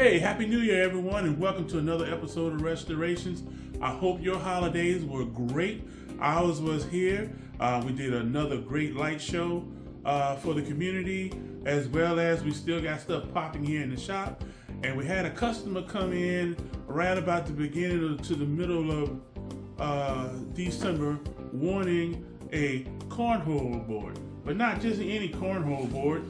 Hey, Happy New Year, everyone, and welcome to another episode of Restorations. I hope your holidays were great. Ours was here. We did another great light show for the community, as well as we still got stuff popping here in the shop. And we had a customer come in right about the beginning to the middle of December wanting a cornhole board, but not just any cornhole board,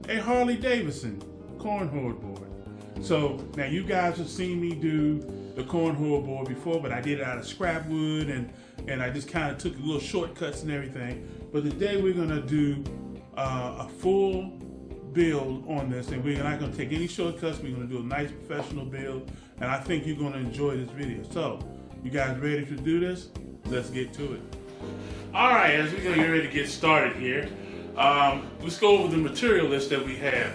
a Harley Davidson Cornhole board. So now you guys have seen me do the cornhole board before, but I did it out of scrap wood and I just kind of took little shortcuts and everything. But today we're gonna do a full build on this, and we're not gonna take any shortcuts. We're gonna do a nice professional build, and I think you're gonna enjoy this video. So you guys ready to do this? Let's get to it. All right, as we're gonna get ready to get started here, let's go over the material list that we have.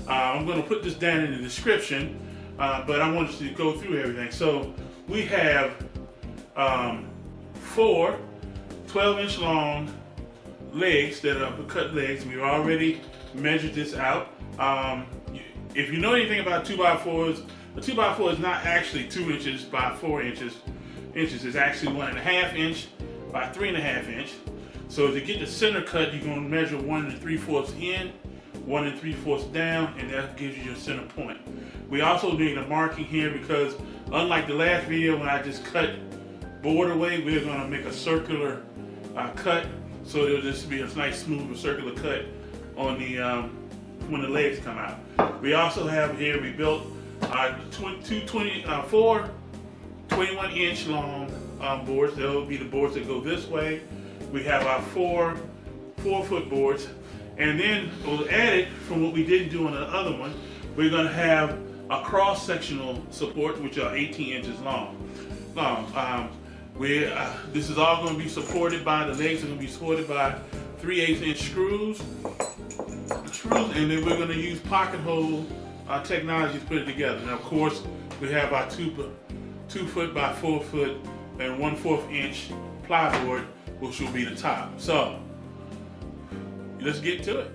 I'm going to put this down in the description, but I want us to go through everything. So we have 4 12-inch long legs that are cut legs. We've already measured this out. If you know anything about 2x4s, a 2x4 is not actually 2 inches by 4 inches. It's actually 1.5 inch by 3.5 inch. So to get the center cut, you're going to measure 1 3/4 in, 1 3/4 down, and that gives you your center point. We also need a marking here because unlike the last video when I just cut board away, we're going to make a circular cut, so it'll just be a nice smooth circular cut on the when the legs come out. We also have here, we built 4 21-inch long boards. They'll be the boards that go this way. We have our 4 4-foot boards. And then we'll add it from what we didn't do on the other one. We're going to have a cross-sectional support, which are 18 inches long. This is all going to be supported by, the legs are going to be supported by 3/8 inch screws. And then we're going to use pocket hole technology to put it together. And of course, we have our 2 foot by 4 foot and 1/4 inch plyboard, which will be the top. So let's get to it.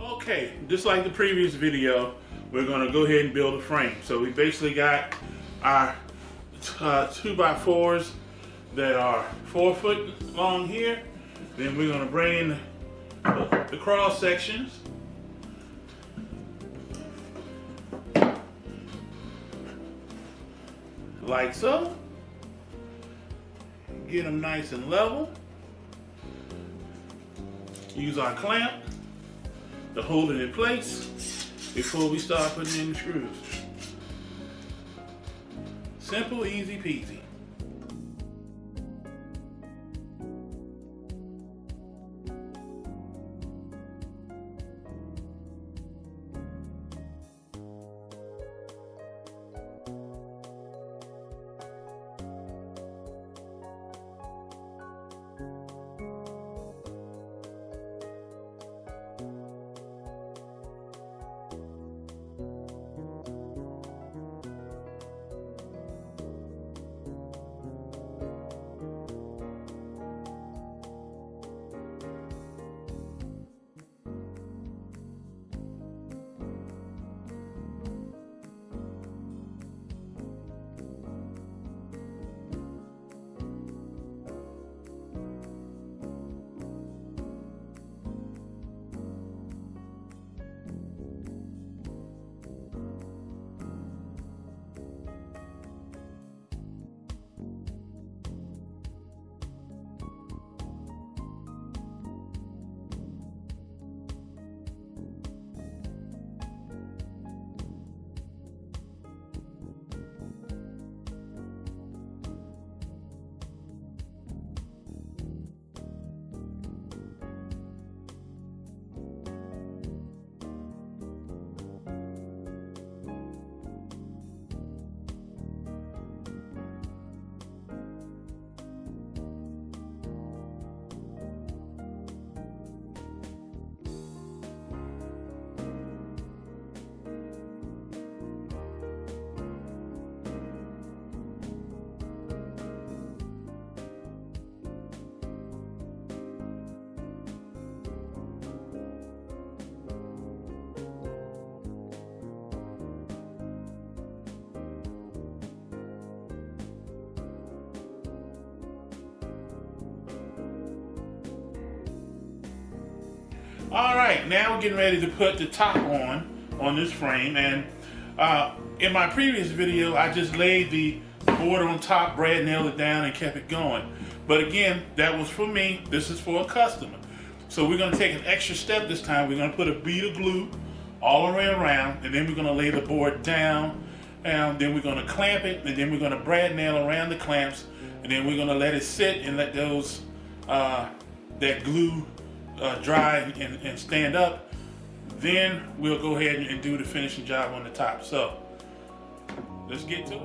Okay, just like the previous video, we're going to go ahead and build a frame. So we basically got our 2x4s that are 4 foot long here. Then we're going to bring in the cross sections. Like so. Get them nice and level. Use our clamp to hold it in place before we start putting in the screws. Simple, easy peasy. All right, now we're getting ready to put the top on this frame. And in my previous video, I just laid the board on top, Brad nailed it down, and kept it going. But again, that was for me. This is for a customer. So we're going to take an extra step this time. We're going to put a bead of glue all the way around, and then we're going to lay the board down, and then we're going to clamp it, and then we're going to brad nail around the clamps, and then we're going to let it sit and let those that glue dry and stand up. Then we'll go ahead and do the finishing job on the top. So let's get to it.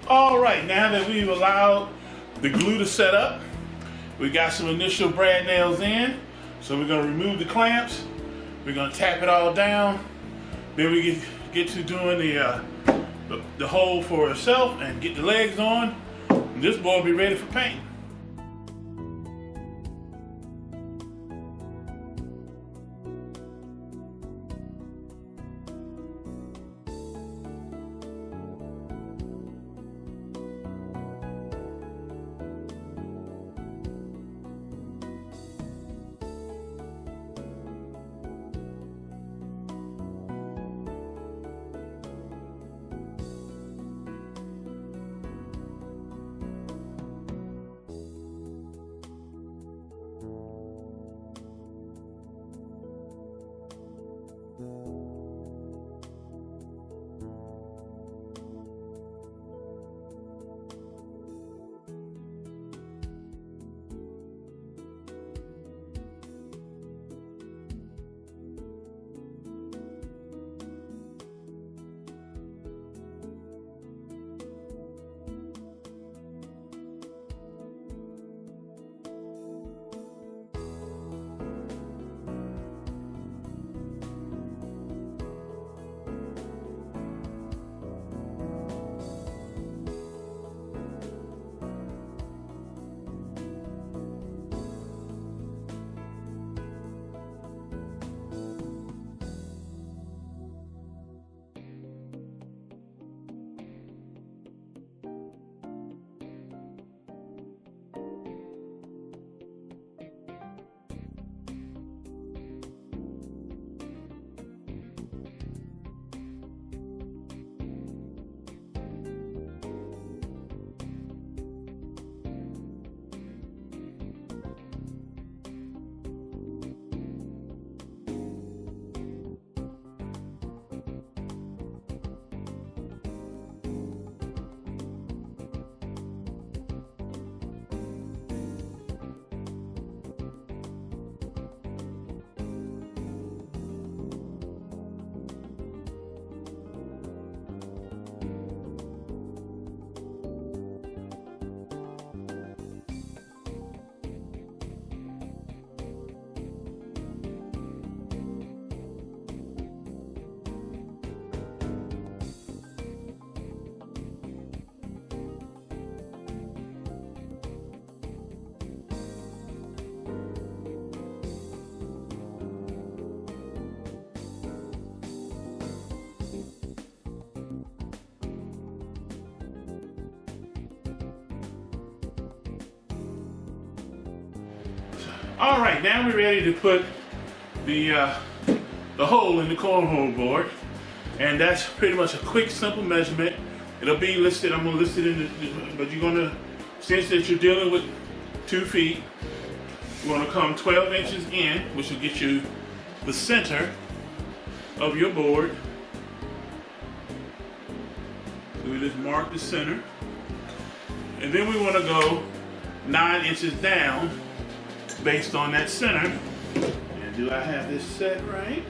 All right, now that we've allowed the glue to set up, we got some initial brad nails in. So we're gonna remove the clamps. We're gonna tap it all down. Then we get to doing the hole for itself and get the legs on. And this boy will be ready for paint. All right, now we're ready to put the hole in the cornhole board, and that's pretty much a quick, simple measurement. It'll be listed. I'm gonna list it in but you're gonna, since that you're dealing with 2 feet, you're gonna come 12 inches in, which will get you the center of your board. So we just mark the center, and then we want to go 9 inches down based on that center. And do I have this set right?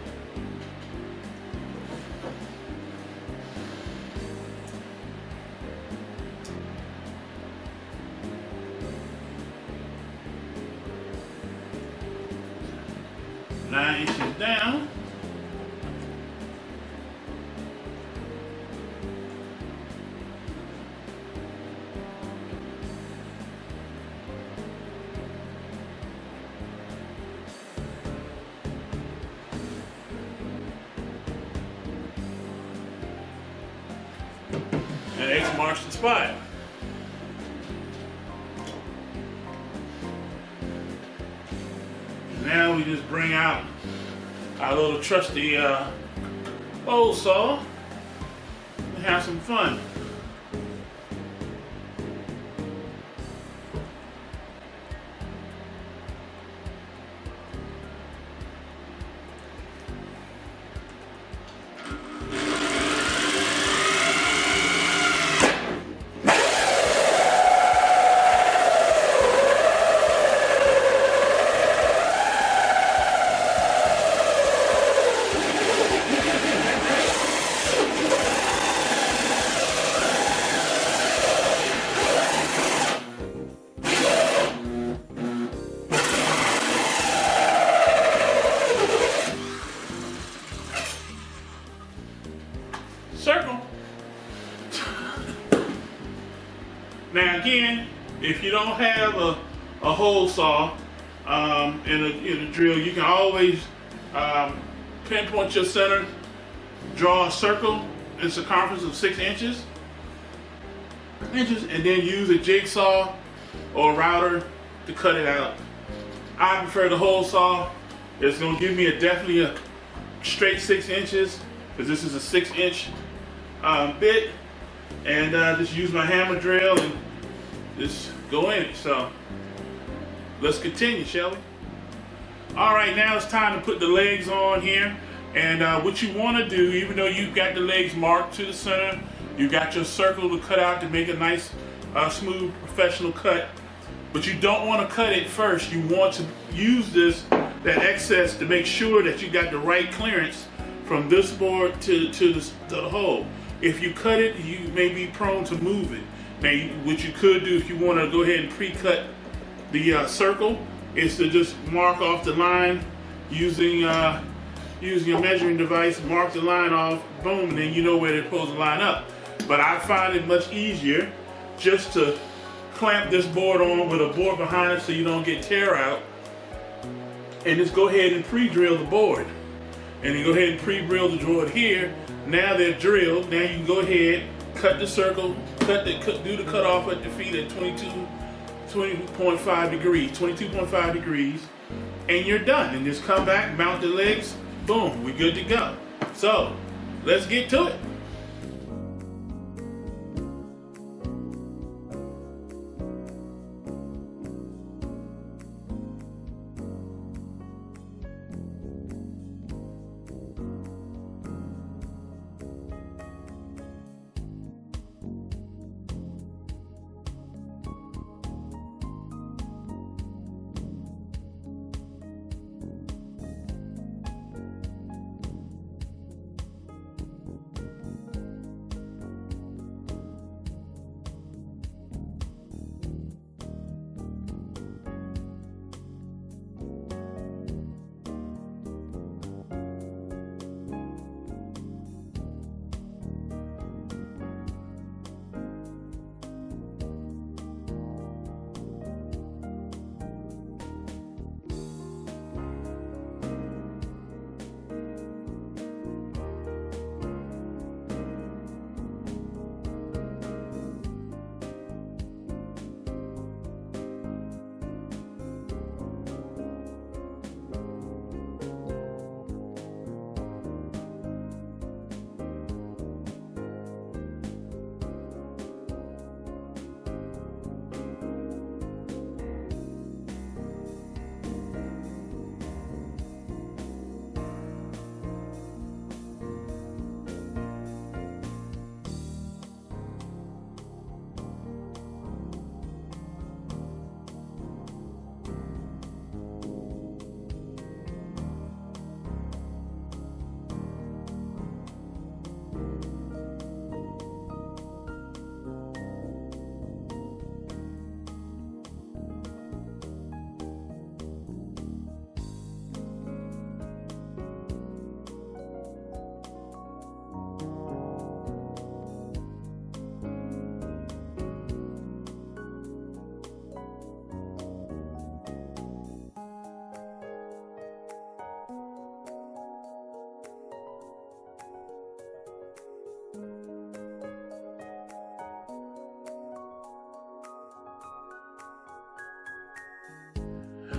Nine inches down. And X marks the spot. Now we just bring out our little trusty bowl saw and have some fun. Circle. Now again, if you don't have a hole saw in a drill, you can always pinpoint your center, draw a circle in circumference of 6 inches, and then use a jigsaw or a router to cut it out. I prefer the hole saw. It's going to give me definitely a straight 6 inches, because this is a 6-inch bit, and just use my hammer drill and just go in it. So let's continue, shall we? All right, now it's time to put the legs on here. And what you want to do, even though you've got the legs marked to the center, you got your circle to cut out to make a nice, smooth, professional cut. But you don't want to cut it first. You want to use that excess to make sure that you got the right clearance from this board to the hole. If you cut it, you may be prone to move it. Now, what you could do if you want to go ahead and pre-cut the circle is to just mark off the line using your measuring device, mark the line off, boom, and then you know where they're supposed to line up. But I find it much easier just to clamp this board on with a board behind it so you don't get tear out, and just go ahead and pre-drill the board. And you go ahead and pre-drill the board here. Now they're drilled. Now you can go ahead, cut the circle, do the cut off at the feet at 20.5 degrees, and you're done. And just come back, mount the legs, boom, we're good to go. So let's get to it.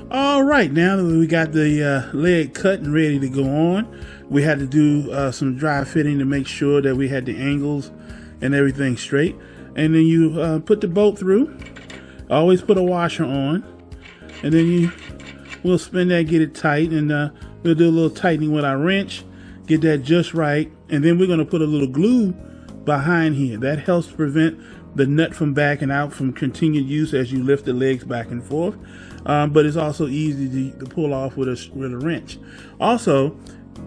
All right, now that we got the leg cut and ready to go on, we had to do some dry fitting to make sure that we had the angles and everything straight. And then you put the bolt through. Always put a washer on, and then we'll spin that, get it tight, and we'll do a little tightening with our wrench, get that just right, and then we're going to put a little glue behind here. That helps prevent the nut from backing out from continued use as you lift the legs back and forth. But it's also easy to pull off with a wrench. Also,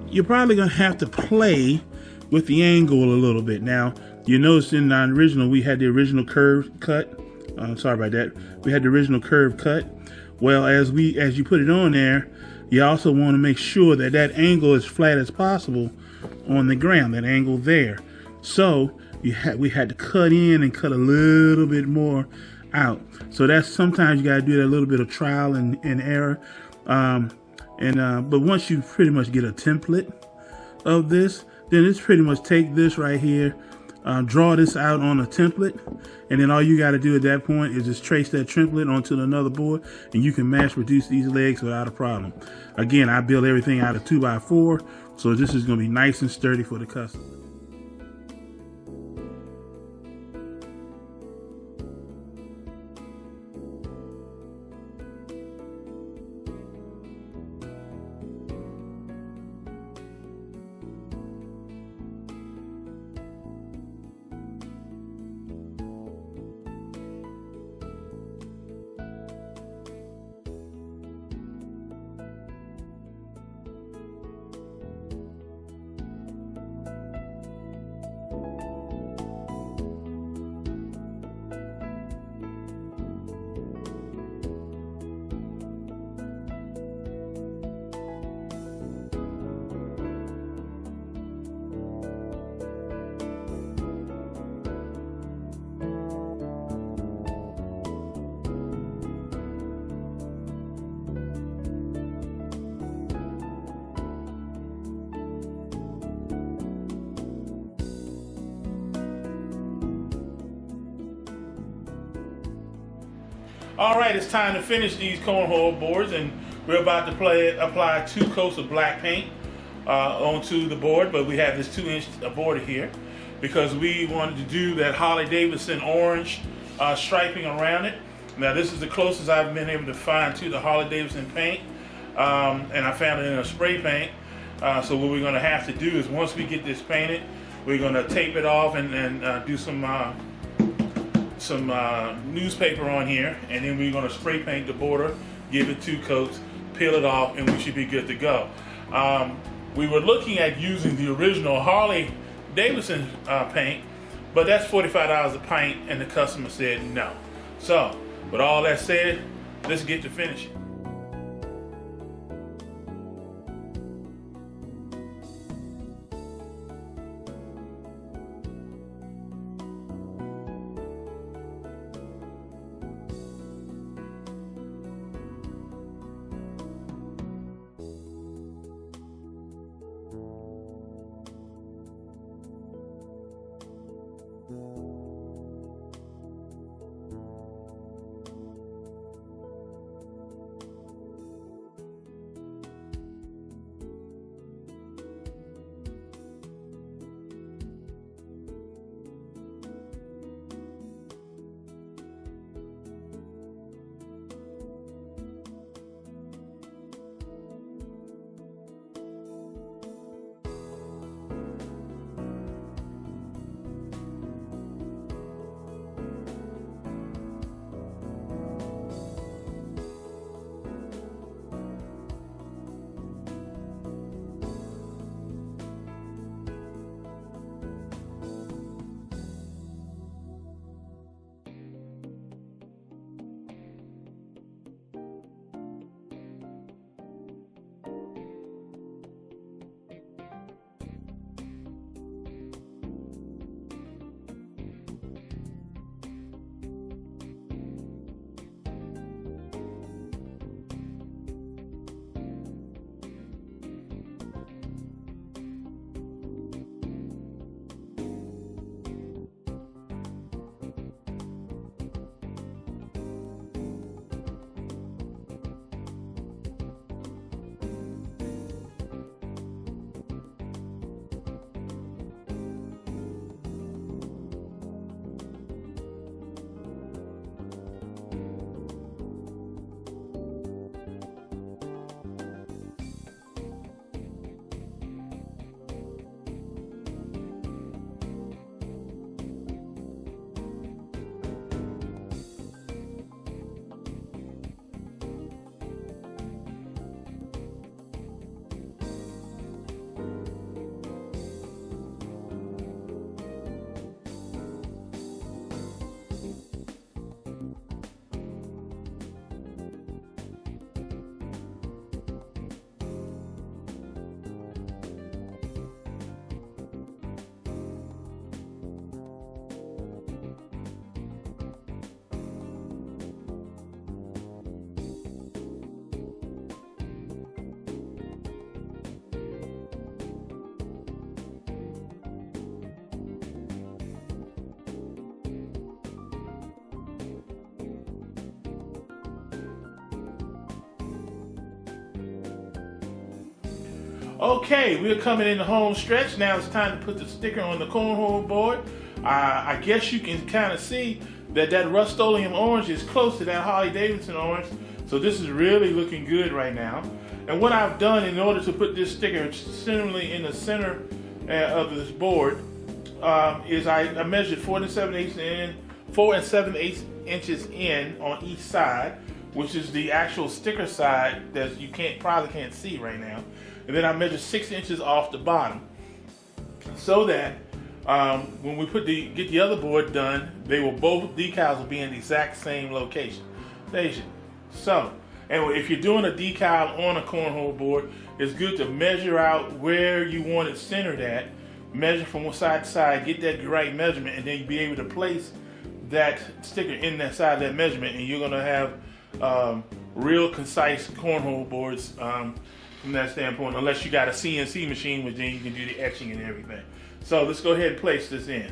you're probably going to have to play with the angle a little bit. Now, you notice in the original, we had the original curve cut. Sorry about that. We had the original curve cut. Well, as you put it on there, you also want to make sure that that angle is flat as possible on the ground, that angle there. So we had to cut in and cut a little bit more out. So that's sometimes you got to do that, a little bit of trial and error. But once you pretty much get a template of this, then it's pretty much take this right here, draw this out on a template, and then all you got to do at that point is just trace that template onto another board, and you can mass produce these legs without a problem. Again, I build everything out of 2x4, so this is going to be nice and sturdy for the customer. All right, it's time to finish these cornhole boards, and we're about to apply 2 coats of black paint onto the board, but we have this 2-inch border here because we wanted to do that Harley Davidson orange striping around it. Now this is the closest I've been able to find to the Harley Davidson paint, and I found it in a spray paint. So what we're going to have to do is once we get this painted, we're going to tape it off and do some newspaper on here, and then we're going to spray paint the border, give it 2 coats, peel it off, and we should be good to go. We were looking at using the original Harley Davidson paint, but that's $45 a pint, and the customer said no. So with all that said, let's get to finishing. Okay, we're coming in the home stretch. Now it's time to put the sticker on the cornhole board. I guess you can kind of see that Rust-Oleum orange is close to that Harley Davidson orange. So this is really looking good right now. And what I've done in order to put this sticker centrally in the center of this board is I measured 4 7/8 inches in on each side, which is the actual sticker side that you probably can't see right now. And then I measured 6 inches off the bottom, so that when we get the other board done, both decals will be in the exact same location. So, and if you're doing a decal on a cornhole board, it's good to measure out where you want it centered at. Measure from side to side, get that right measurement, and then you'll be able to place that sticker in that side of that measurement, and you're going to have real concise cornhole boards from that standpoint, unless you got a CNC machine, which then you can do the etching and everything. So let's go ahead and place this in.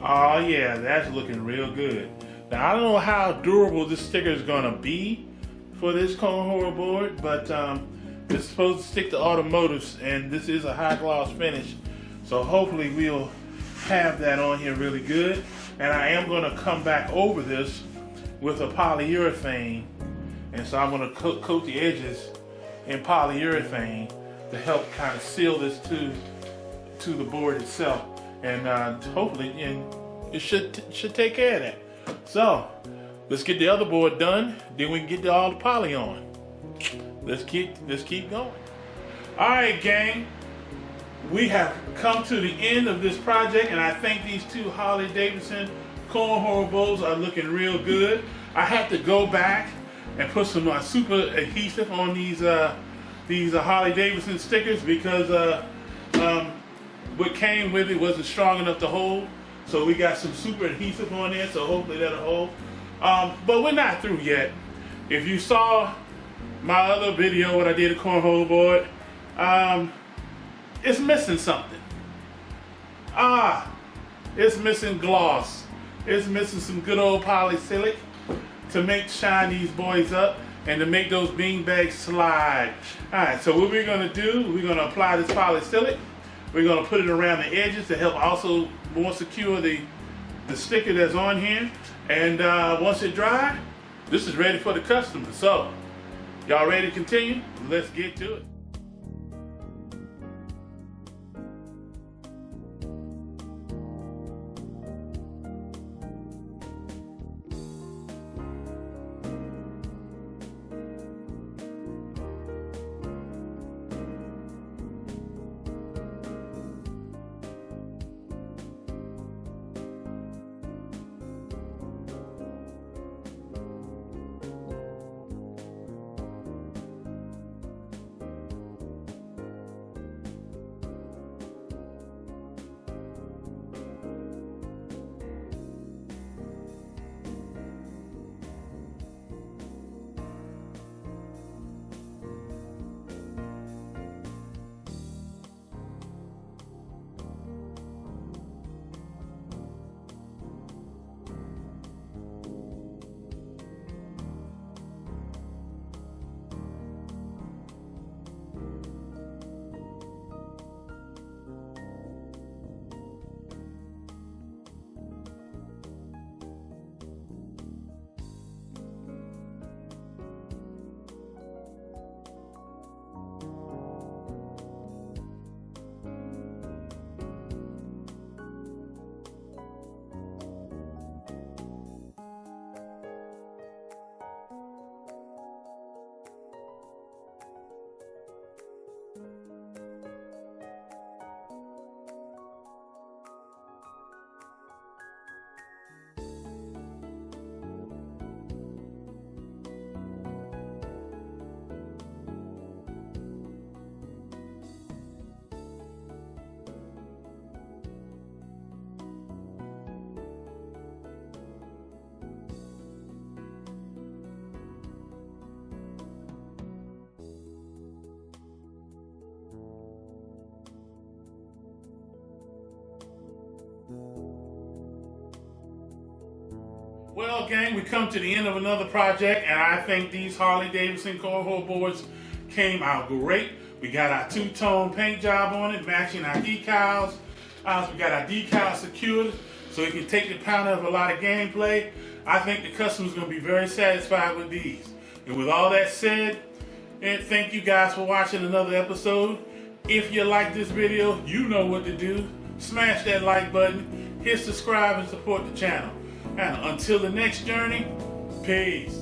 Oh yeah, that's looking real good. Now I don't know how durable this sticker is gonna be for this cornhole board, but it's supposed to stick to automotives, and this is a high gloss finish, so hopefully we'll have that on here really good. And I am gonna come back over this with a polyurethane, and so I'm gonna coat the edges in polyurethane to help kind of seal this to the board itself. And hopefully, it should take care of that. So let's get the other board done. Then we can get all the poly on. Let's keep going. All right, gang. We have come to the end of this project, and I think these two Harley Davidson cornhole bowls are looking real good. I had to go back and put some super adhesive on these Harley Davidson stickers because what came with it wasn't strong enough to hold, so we got some super adhesive on there, so hopefully that'll hold. But we're not through yet. If you saw my other video when I did a cornhole board, it's missing something. It's missing gloss. It's missing some good old polysilicon to shine these boys up and to make those bean bags slide. Alright, so what we're gonna do, we're gonna apply this polysilicon. We're going to put it around the edges to help also more secure the sticker that's on here. And once it dries, this is ready for the customer. So, y'all ready to continue? Let's get to it. Well, gang, we come to the end of another project, and I think these Harley Davidson Cornhole boards came out great. We got our two-tone paint job on it, matching our decals. We got our decals secured, so we can take the pound out of a lot of gameplay. I think the customer's going to be very satisfied with these. And with all that said, and thank you guys for watching another episode. If you like this video, you know what to do. Smash that like button, hit subscribe, and support the channel. And until the next journey, peace.